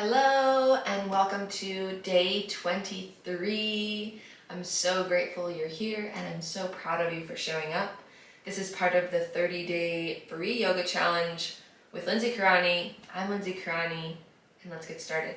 Hello and welcome to day 23. I'm so grateful you're here and I'm so proud of you for showing up. This is part of the 30-day free yoga challenge with Lindsey Kerani. I'm Lindsey Kerani and let's get started.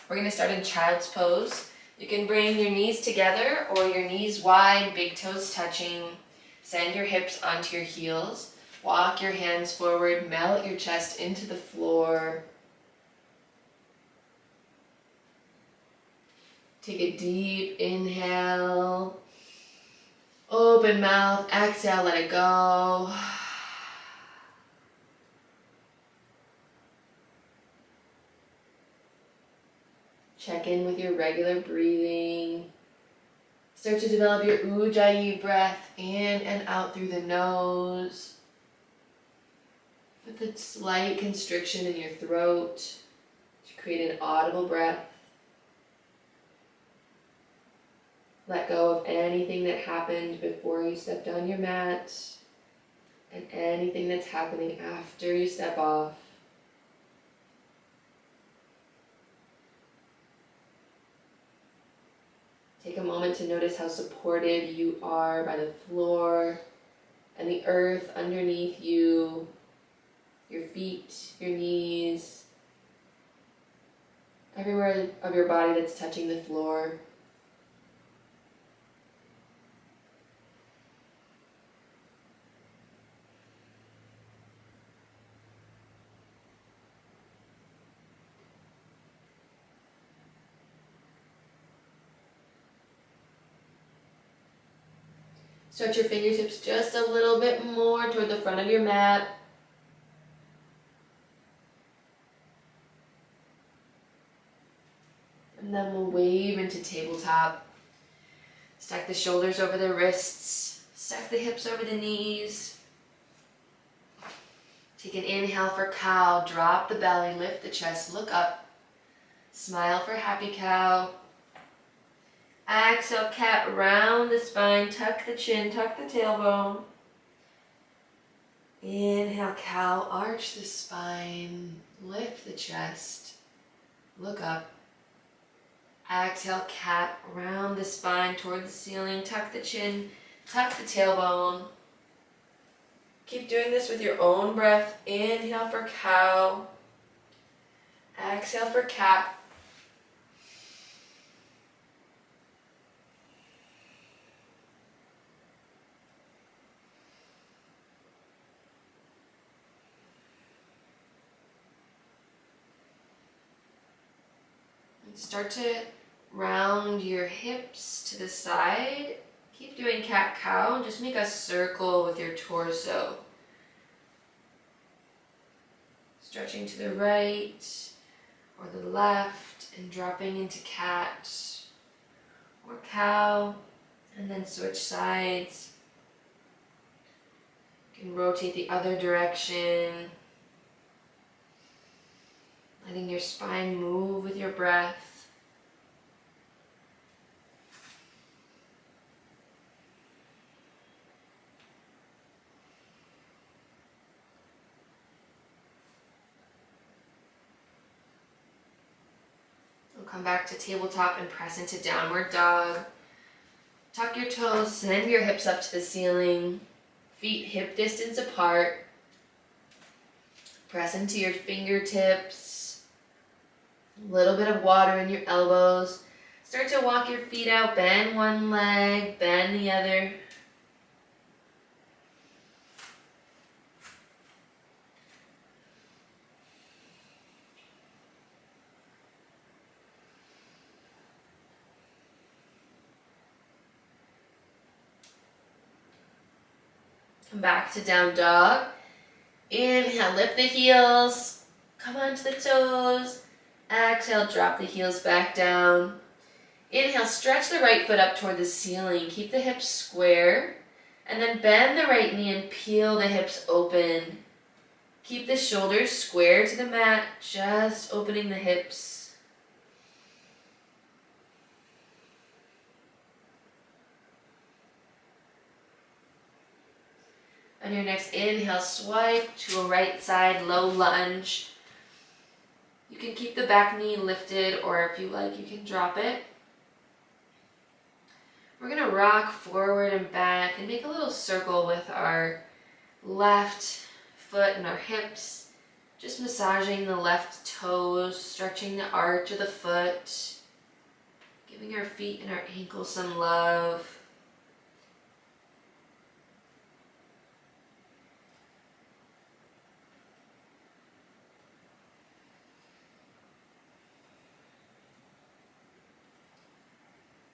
We're going to start in child's pose. You can bring your knees together or your knees wide, big toes touching. Send your hips onto your heels. Walk your hands forward, melt your chest into the floor. Take a deep inhale. Open mouth, exhale, let it go. Check in with your regular breathing. Start to develop your Ujjayi breath in and out through the nose, with a slight constriction in your throat to create an audible breath. Let go of anything that happened before you stepped on your mat and anything that's happening after you step off. Take a moment to notice how supported you are by the floor and the earth underneath you, your feet, your knees, everywhere of your body that's touching the floor. Stretch your fingertips just a little bit more toward the front of your mat. And then we'll wave into tabletop. Stack the shoulders over the wrists. Stack the hips over the knees. Take an inhale for cow. Drop the belly, lift the chest, look up. Smile for happy cow. Exhale, cat, round the spine, tuck the chin, tuck the tailbone. Inhale, cow, arch the spine, lift the chest, look up. Exhale, cat, round the spine toward the ceiling, tuck the chin, tuck the tailbone. Keep doing this with your own breath. Inhale for cow. Exhale for cat. Start to round your hips to the side. Keep doing cat-cow and just make a circle with your torso. Stretching to the right or the left and dropping into cat or cow, and then switch sides. You can rotate the other direction, letting your spine move with your breath. We'll come back to tabletop and press into downward dog. Tuck your toes, send your hips up to the ceiling. Feet hip distance apart. Press into your fingertips. A little bit of water in your elbows. Start to walk your feet out. Bend one leg, bend the other. Come back to down dog. Inhale, lift the heels. Come onto the toes. Exhale, drop the heels back down. Inhale, stretch the right foot up toward the ceiling. Keep the hips square. And then bend the right knee and peel the hips open. Keep the shoulders square to the mat, just opening the hips. On your next inhale, swipe to a right side low lunge. You can keep the back knee lifted, or if you like, you can drop it. We're going to rock forward and back and make a little circle with our left foot and our hips. Just massaging the left toes, stretching the arch of the foot, giving our feet and our ankles some love.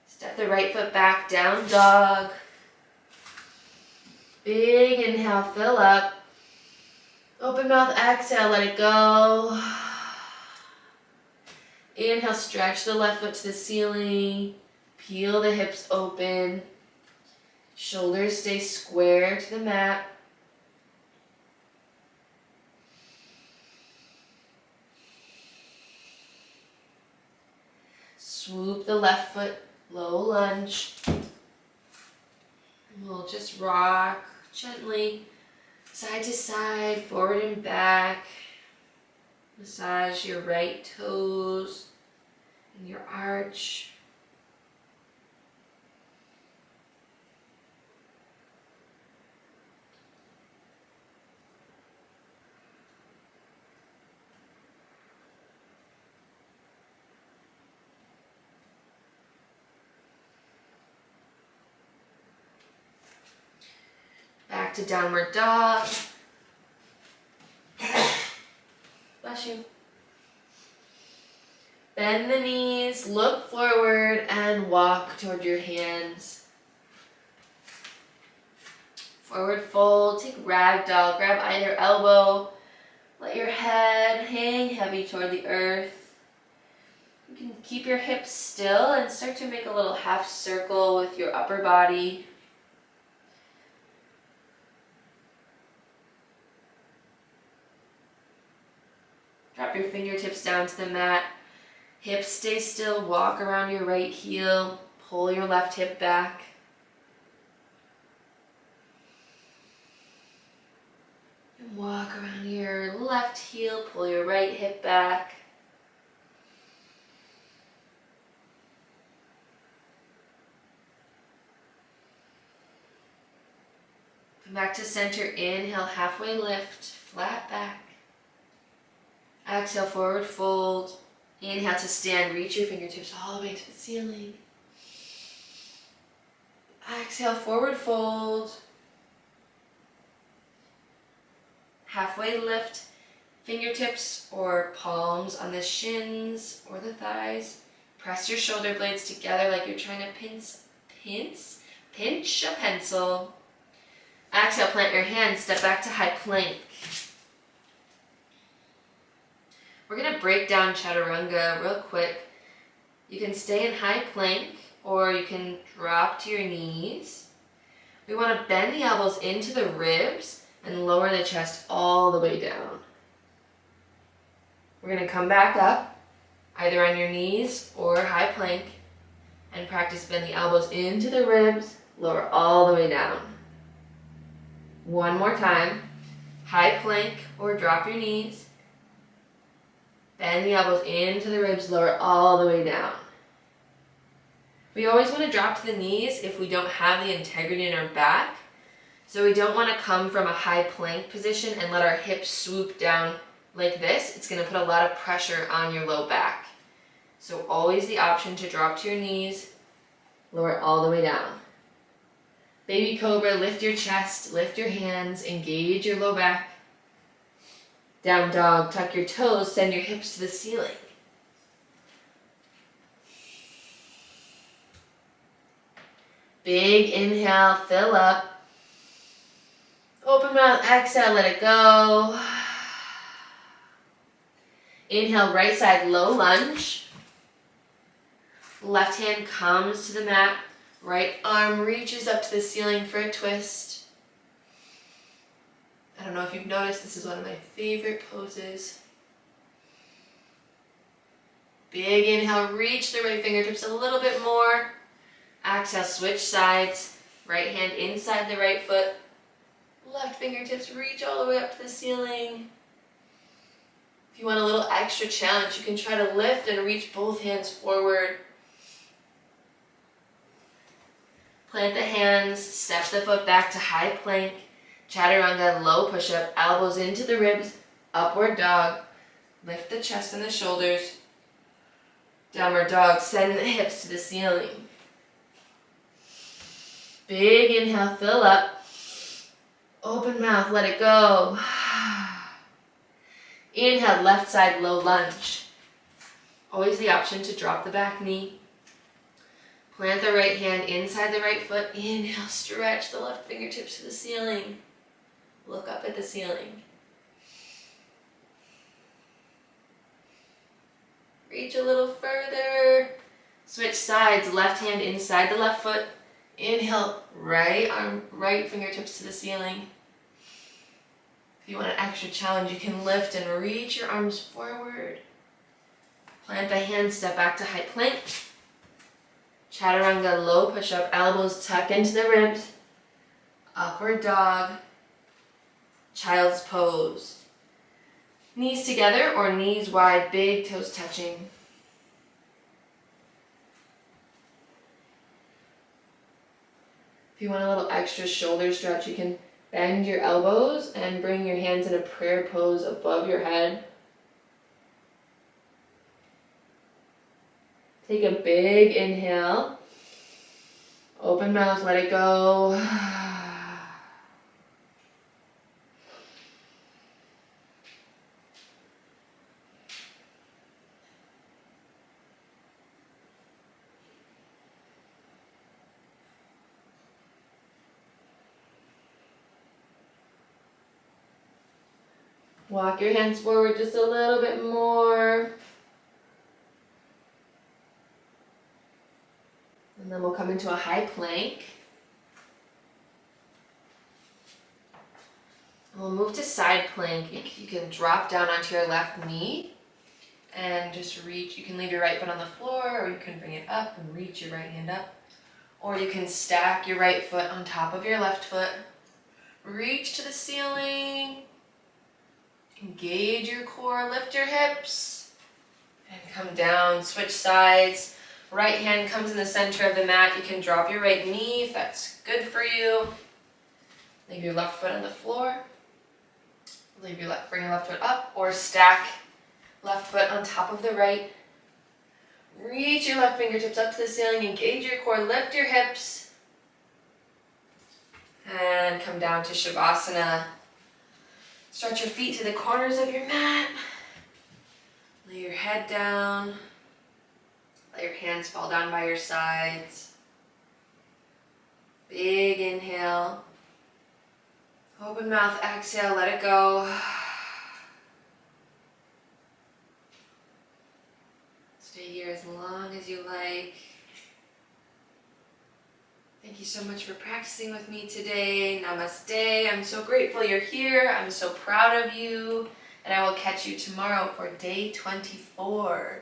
Step the right foot back, down dog. Big inhale, fill up. Open mouth, exhale, let it go. Inhale, stretch the left foot to the ceiling. Peel the hips open. Shoulders stay square to the mat. Swoop the left foot, low lunge. And we'll just rock gently, side to side, forward and back. Massage your right toes and your arch. Back to downward dog. Bless you. Bend the knees, look forward, and walk toward your hands. Forward fold, take ragdoll, grab either elbow. Let your head hang heavy toward the earth. You can keep your hips still and start to make a little half circle with your upper body. Drop your fingertips down to the mat. Hips stay still. Walk around your right heel. Pull your left hip back. And walk around your left heel. Pull your right hip back. Come back to center. Inhale, halfway lift. Flat back. Exhale, forward fold. Inhale to stand, reach your fingertips all the way to the ceiling. Exhale, forward fold. Halfway lift, fingertips or palms on the shins or the thighs. Press your shoulder blades together like you're trying to pinch a pencil. Exhale, plant your hands, step back to high plank. We're going to break down Chaturanga real quick. You can stay in high plank or you can drop to your knees. We want to bend the elbows into the ribs and lower the chest all the way down. We're going to come back up, either on your knees or high plank, and practice bend the elbows into the ribs, lower all the way down. One more time, high plank or drop your knees. Bend the elbows into the ribs, lower all the way down. We always want to drop to the knees if we don't have the integrity in our back. So we don't want to come from a high plank position and let our hips swoop down like this. It's going to put a lot of pressure on your low back. So always the option to drop to your knees, lower all the way down. Baby Cobra, lift your chest, lift your hands, engage your low back. Down dog, tuck your toes, send your hips to the ceiling. Big inhale, fill up. Open mouth, exhale, let it go. Inhale, right side, low lunge. Left hand comes to the mat. Right arm reaches up to the ceiling for a twist. I don't know if you've noticed, this is one of my favorite poses. Big inhale, reach the right fingertips a little bit more. Exhale, switch sides. Right hand inside the right foot. Left fingertips reach all the way up to the ceiling. If you want a little extra challenge, you can try to lift and reach both hands forward. Plant the hands, step the foot back to high plank. Chaturanga, low push-up, elbows into the ribs, upward dog. Lift the chest and the shoulders. Downward dog, send the hips to the ceiling. Big inhale, fill up. Open mouth, let it go. Inhale, left side, low lunge. Always the option to drop the back knee. Plant the right hand inside the right foot. Inhale, stretch the left fingertips to the ceiling. Look up at the ceiling. Reach a little further. Switch sides, left hand inside the left foot. Inhale, right arm, right fingertips to the ceiling. If you want an extra challenge, you can lift and reach your arms forward. Plant the hands, step back to high plank. Chaturanga, low push-up, elbows tuck into the ribs. Upward dog. Child's pose. Knees together or knees wide, big toes touching. If you want a little extra shoulder stretch, you can bend your elbows and bring your hands in a prayer pose above your head. Take a big inhale. Open mouth, let it go. Walk your hands forward just a little bit more. And then we'll come into a high plank. And we'll move to side plank. You can drop down onto your left knee and just reach. You can leave your right foot on the floor, or you can bring it up and reach your right hand up. Or you can stack your right foot on top of your left foot. Reach to the ceiling. Engage your core, lift your hips, and come down, switch sides. Right hand comes in the center of the mat. You can drop your right knee if that's good for you. Leave your left foot on the floor. Bring your left foot up, or stack left foot on top of the right. Reach your left fingertips up to the ceiling, engage your core, lift your hips, and come down to Shavasana. Stretch your feet to the corners of your mat. Lay your head down. Let your hands fall down by your sides. Big inhale. Open mouth, exhale, let it go. Stay here as long as you like. Thank you so much for practicing with me today. Namaste. I'm so grateful you're here. I'm so proud of you. And I will catch you tomorrow for day 24.